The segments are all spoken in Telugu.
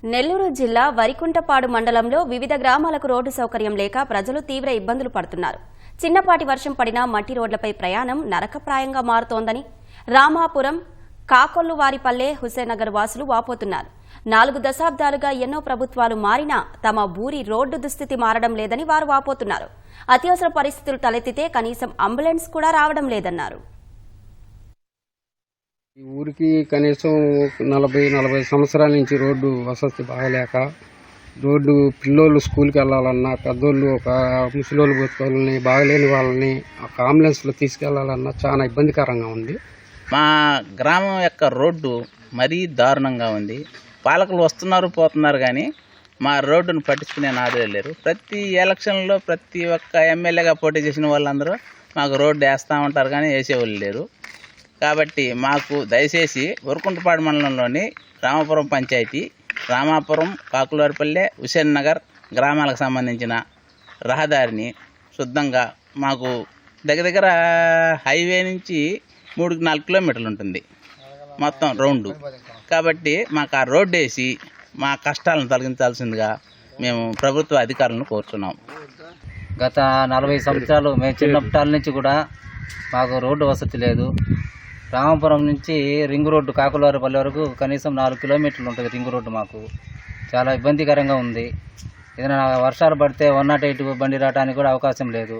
నెల్లూరు జిల్లా వరికుంటపాడు మండలంలో వివిధ గ్రామాలకు రోడ్డు సౌకర్యం లేక ప్రజలు తీవ్ర ఇబ్బందులు పడుతున్నారు. చిన్నపాటి వర్షం పడినా మట్టి రోడ్లపై ప్రయాణం నరకప్రాయంగా మారుతోందని రామాపురం, కాకొల్లువారిపల్లె, హుసేనగర్ వాసులు వాపోతున్నారు. 4 దశాబ్దాలుగా ఎన్నో ప్రభుత్వాలు మారినా తమ ఊరి రోడ్డు దుస్థితి మారడం లేదని వారు వాపోతున్నారు. అత్యవసర పరిస్థితులు తలెత్తితే కనీసం అంబులెన్స్ కూడా రావడం లేదన్నారు. ఈ ఊరికి కనీసం 40 సంవత్సరాల నుంచి రోడ్డు వసతి బాగలేక రోడ్డు పిల్లోళ్ళు స్కూల్కి వెళ్ళాలన్నా, పెద్దోళ్ళు ఒక ముసలోళ్ళు బతుకోవాలని, బాగలేని వాళ్ళని ఒక అంబులెన్స్లో తీసుకెళ్లాలన్నా చాలా ఇబ్బందికరంగా ఉంది. మా గ్రామం యొక్క రోడ్డు మరీ దారుణంగా ఉంది. పాలకులు వస్తున్నారు పోతున్నారు కానీ మా రోడ్డును పట్టించుకునే నాదే లేరు. ప్రతి ఎలక్షన్లో ప్రతి ఒక్క ఎమ్మెల్యేగా పోటీ చేసిన వాళ్ళందరూ మాకు రోడ్డు వేస్తూ ఉంటారు కానీ వేసేవాళ్ళు లేరు. కాబట్టి మాకు దయచేసి వరికుంటపాడు మండలంలోని రామాపురం పంచాయతీ, రామాపురం, కాకులవారిపల్లె, హుసేన్ నగర్ గ్రామాలకు సంబంధించిన రహదారిని శుద్ధంగా మాకు దగ్గర హైవే నుంచి 3-4 కిలోమీటర్లు ఉంటుంది మొత్తం రౌండు. కాబట్టి మాకు ఆ రోడ్డు వేసి మా కష్టాలను తొలగించాల్సిందిగా మేము ప్రభుత్వ అధికారులను కోరుతున్నాం. గత 40 సంవత్సరాలు మేము చిన్నప్పటి నుంచి కూడా మాకు రోడ్డు వసతి లేదు. రామాపురం నుంచి రింగ్ రోడ్డు కాకులవారిపల్లి వరకు కనీసం 4 కిలోమీటర్లు ఉంటుంది రింగ్ రోడ్డు. మాకు చాలా ఇబ్బందికరంగా ఉంది. ఏదైనా వర్షాలు పడితే 108 బండి రావడానికి కూడా అవకాశం లేదు.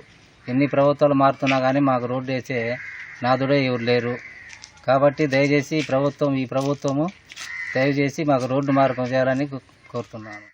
ఎన్ని ప్రభుత్వాలు మారుతున్నా కానీ మాకు రోడ్డు వేసే నాదుడే ఎవరు లేరు. కాబట్టి దయచేసి ఈ ప్రభుత్వము దయచేసి మాకు రోడ్డు మార్గం చేయాలని కోరుతున్నాను.